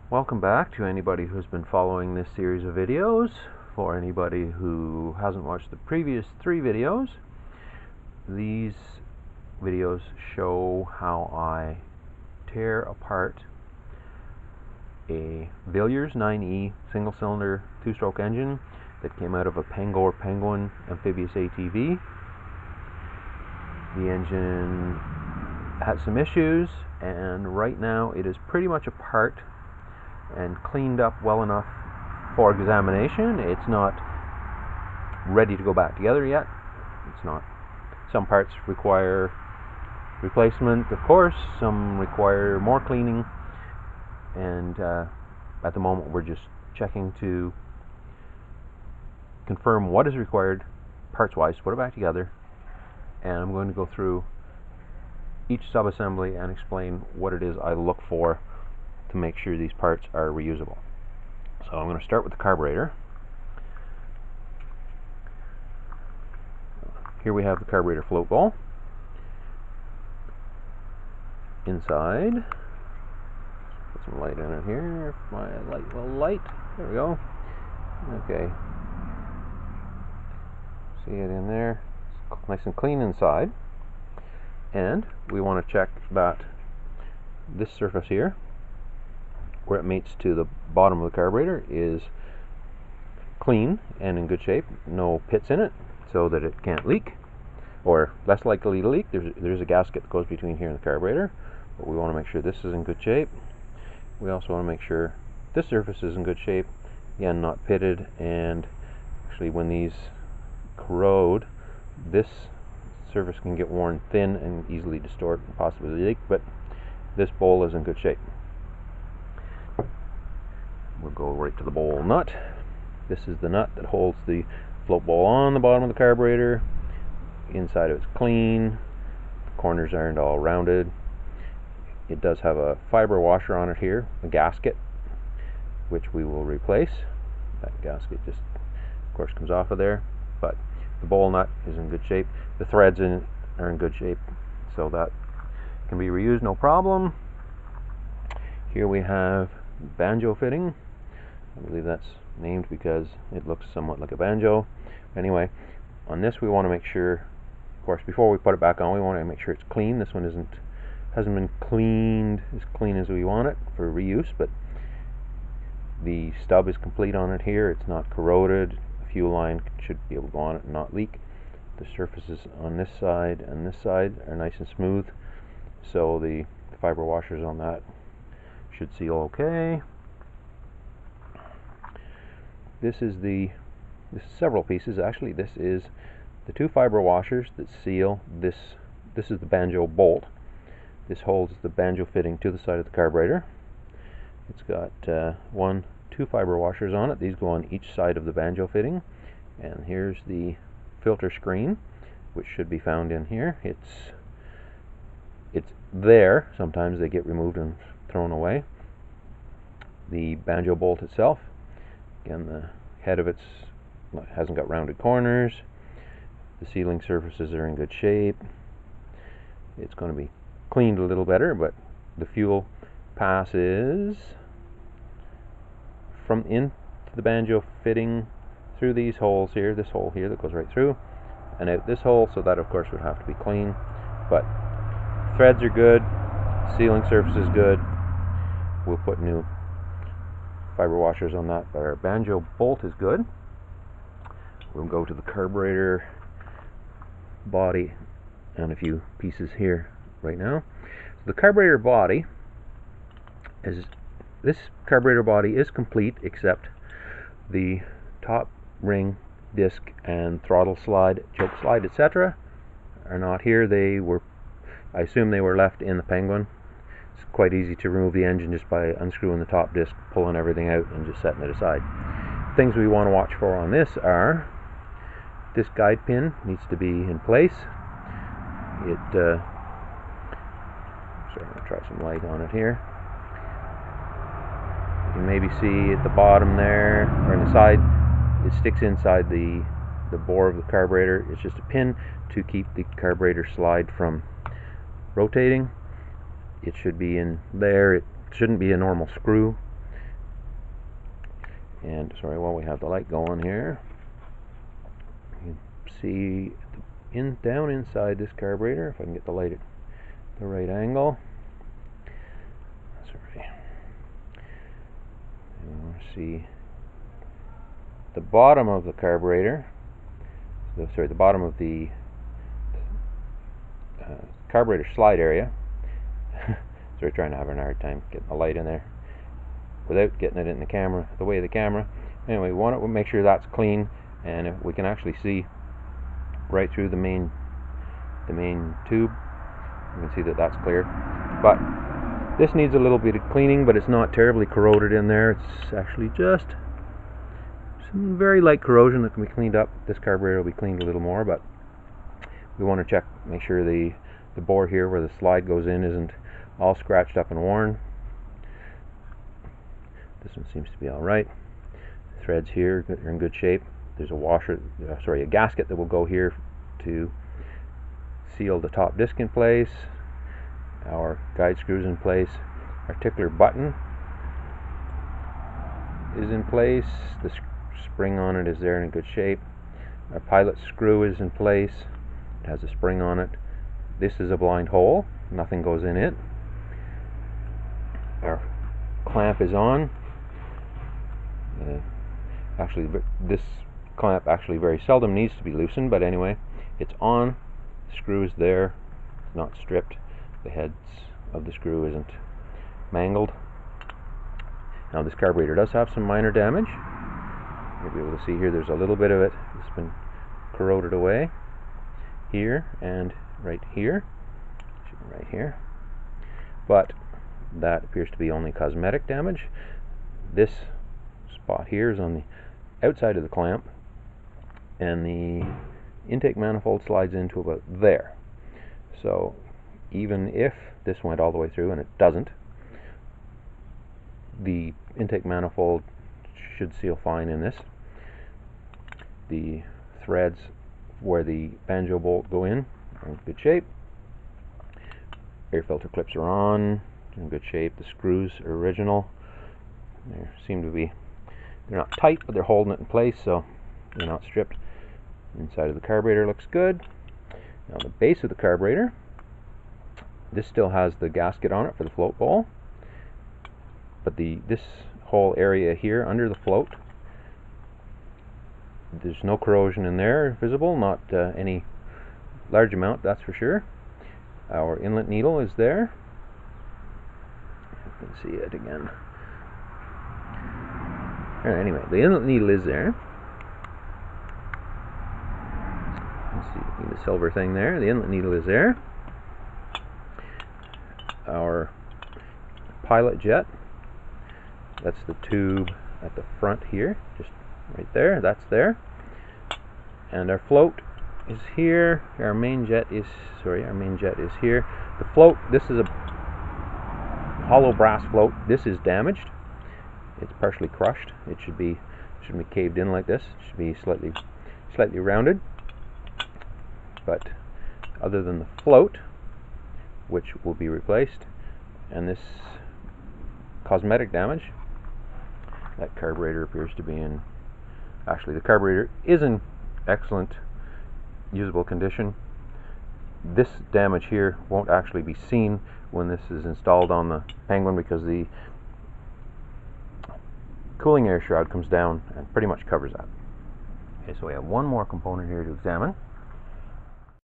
Welcome back to anybody who's been following this series of videos. For anybody who hasn't watched the previous 3 videos, these videos show how I tear apart a Villiers 9E single-cylinder 2-stroke engine that came out of a Pangor Penguin amphibious ATV. The engine had some issues, and right now it is pretty much apart and cleaned up well enough for examination. It's not ready to go back together yet. It's not. Some parts require replacement, of course. Some require more cleaning, and at the moment we're just checking to confirm what is required parts-wise to put it back together. And I'm going to go through each sub-assembly and explain what it is I look for to make sure these parts are reusable. So I'm going to start with the carburetor. Here we have the carburetor float ball. Inside, put some light in it here. If my light will light. There we go. Okay. See it in there. It's nice and clean inside. And we want to check that this surface here, where it mates to the bottom of the carburetor, is clean and in good shape. No pits in it, so that it can't leak, or less likely to leak. There's a gasket that goes between here and the carburetor, but we want to make sure this is in good shape. We also want to make sure this surface is in good shape, again not pitted, and actually when these corrode, this surface can get worn thin and easily distort and possibly leak, but this bowl is in good shape. We'll go right to the bowl nut. This is the nut that holds the float ball on the bottom of the carburetor. Inside of it's clean. The corners aren't all rounded. It does have a fiber washer on it here, a gasket, which we will replace. That gasket just, of course, comes off of there, but the bowl nut is in good shape. The threads are in good shape, so that can be reused, no problem. Here we have banjo fitting. I believe that's named because it looks somewhat like a banjo. Anyway, on this we want to make sure, of course, before we put it back on, we want to make sure it's clean. This one hasn't been cleaned as clean as we want it for reuse, but the stub is complete on it here. It's not corroded. The fuel line should be able to go on it and not leak. The surfaces on this side and this side are nice and smooth, so the fiber washers on that should seal okay. This is several pieces actually. This is the 2 fiber washers that seal this. This is the banjo bolt. This holds the banjo fitting to the side of the carburetor. It's got 2 fiber washers on it. These go on each side of the banjo fitting. And here's the filter screen, which should be found in here. It's there. Sometimes they get removed and thrown away. The banjo bolt itself, again, the head of it hasn't got rounded corners. The sealing surfaces are in good shape. It's going to be cleaned a little better, but the fuel passes from into the banjo fitting through these holes here, this hole here that goes right through, and out this hole, so that of course would have to be clean. But threads are good, sealing surface is good. We'll put new fiber washers on that, but our banjo bolt is good. We'll go to the carburetor body and a few pieces here right now. So the carburetor body this carburetor body is complete, except the top ring, disc, and throttle slide, choke slide, etc. are not here. I assume they were left in the Penguin. It's quite easy to remove the engine just by unscrewing the top disc, pulling everything out, and just setting it aside. Things we want to watch for on this are, this guide pin needs to be in place. I'm going to try some light on it here. You can maybe see at the bottom there, or on the side, it sticks inside the bore of the carburetor. It's just a pin to keep the carburetor slide from rotating. It should be in there. It shouldn't be a normal screw. And sorry, while we have the light going here, you can see down inside this carburetor, if I can get the light at the right angle. Sorry. You see the bottom of the carburetor, the bottom of the carburetor slide area. Sorry, trying to have a hard time getting the light in there without getting it in the camera, the way of the camera. Anyway, we want to make sure that's clean, and if we can actually see right through the main tube, you can see that that's clear. But this needs a little bit of cleaning, but it's not terribly corroded in there. It's actually just some very light corrosion that can be cleaned up. This carburetor will be cleaned a little more, but we want to check, make sure the bore here where the slide goes in isn't all scratched up and worn. This one seems to be all right. The threads here are in good shape. There's a washer, a gasket that will go here to seal the top disc in place. Our guide screws in place. Our tickler button is in place. The spring on it is there and in good shape. Our pilot screw is in place. It has a spring on it. This is a blind hole. Nothing goes in it. Our clamp is on. Actually, this clamp actually very seldom needs to be loosened, but anyway, it's on. The screw is there. It's not stripped. The heads of the screw isn't mangled. Now this carburetor does have some minor damage. You'll be able to see here there's a little bit of it that's been corroded away here and right here, but that appears to be only cosmetic damage. This spot here is on the outside of the clamp, and the intake manifold slides into about there. So even if this went all the way through, and it doesn't, the intake manifold should seal fine in this. The threads where the banjo bolt go in are in good shape. Air filter clips are on, in good shape. The screws are original. They're not tight, but they're holding it in place, so they're not stripped. Inside of the carburetor looks good. Now the base of the carburetor, this still has the gasket on it for the float bowl, but this whole area here under the float, there's no corrosion in there visible, not any large amount, that's for sure. Our inlet needle is there. You can see it again. Anyway, the inlet needle is there. Let's see the silver thing there. The inlet needle is there. Our pilot jet, that's the tube at the front here, just right there, that's there. And our float is here. Our main jet is here. The float, this is a hollow brass float. This is damaged. It's partially crushed. It shouldn't be caved in like this. It should be slightly rounded. But other than the float, which will be replaced, and this cosmetic damage, that carburetor appears to be in, actually the carburetor is in excellent usable condition. This damage here won't actually be seen when this is installed on the Penguin, because the cooling air shroud comes down and pretty much covers that. Okay, so we have one more component here to examine.